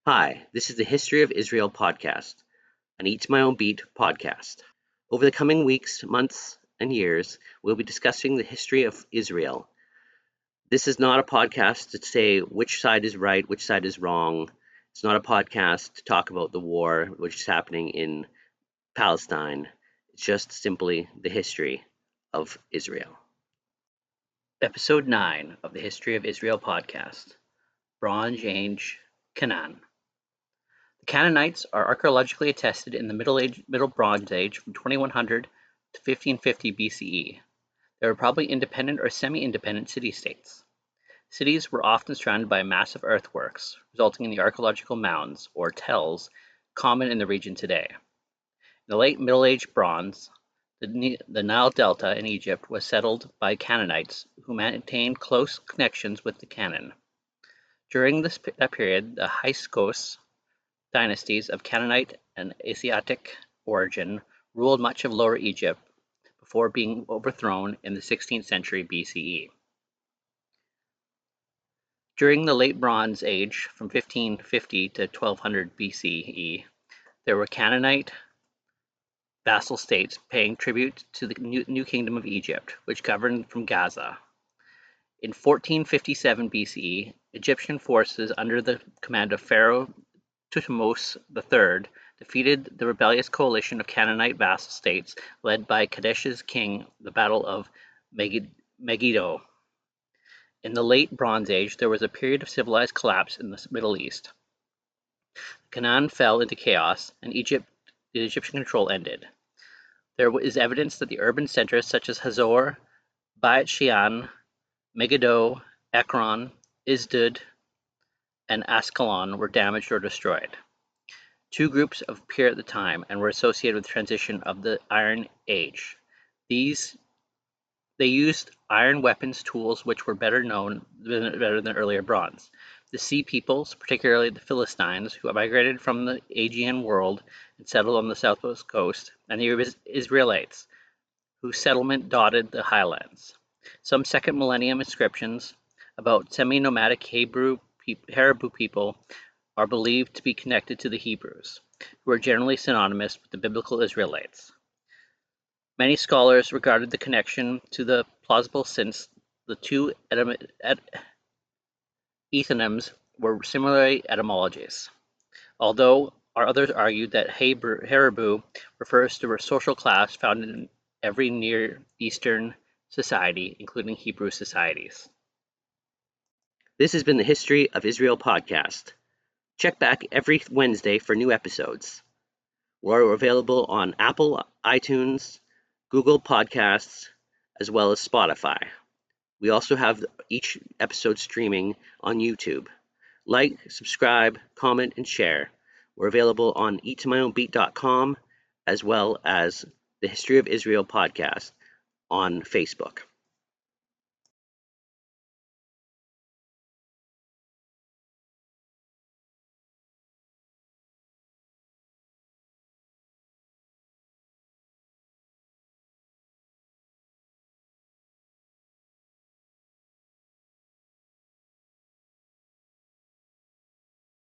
Hi, this is the History of Israel podcast, an Eat My Own Beat podcast. Over the coming weeks, months, and years, we'll be discussing the history of Israel. This is not a podcast to say which side is right, which side is wrong. It's not a podcast to talk about the war which is happening in Palestine. It's just simply the history of Israel. Episode 9 of the History of Israel podcast, Bronze Age Canaan. The Canaanites are archaeologically attested in the Middle Bronze Age from 2100 to 1550 BCE. They were probably independent or semi-independent city-states. Cities were often surrounded by massive earthworks, resulting in the archaeological mounds, or tells, common in the region today. In the late Middle Age Bronze, the Nile Delta in Egypt was settled by Canaanites who maintained close connections with the Canaan. During that period, the Hyksos dynasties of Canaanite and Asiatic origin ruled much of Lower Egypt before being overthrown in the 16th century BCE. During the Late Bronze Age, from 1550 to 1200 BCE, there were Canaanite vassal states paying tribute to the new Kingdom of Egypt, which governed from Gaza. In 1457 BCE, Egyptian forces under the command of Pharaoh Thutmose III defeated the rebellious coalition of Canaanite vassal states led by Kadesh's king, the Battle of Megiddo. In the Late Bronze Age, there was a period of civilized collapse in the Middle East. Canaan fell into chaos, and the Egyptian control ended. There is evidence that the urban centers such as Hazor, Beit Shean, Megiddo, Ekron, Asdod, and Ascalon were damaged or destroyed. Two groups appear at the time and were associated with the transition of the Iron Age. They used iron weapons tools which were better than earlier bronze. The Sea Peoples, particularly the Philistines, who migrated from the Aegean world and settled on the southwest coast, and the Israelites, whose settlement dotted the highlands. Some second millennium inscriptions about semi-nomadic Hebrew people are believed to be connected to the Hebrews, who are generally synonymous with the biblical Israelites. Many scholars regarded the connection to the plausible since the two ethonyms were similar etymologies, although others argued that Hebrew refers to a social class found in every Near Eastern society, including Hebrew societies. This has been the History of Israel podcast. Check back every Wednesday for new episodes. We're available on Apple, iTunes, Google Podcasts, as well as Spotify. We also have each episode streaming on YouTube. Like, subscribe, comment, and share. We're available on eatmyownbeat.com as well as the History of Israel podcast on Facebook.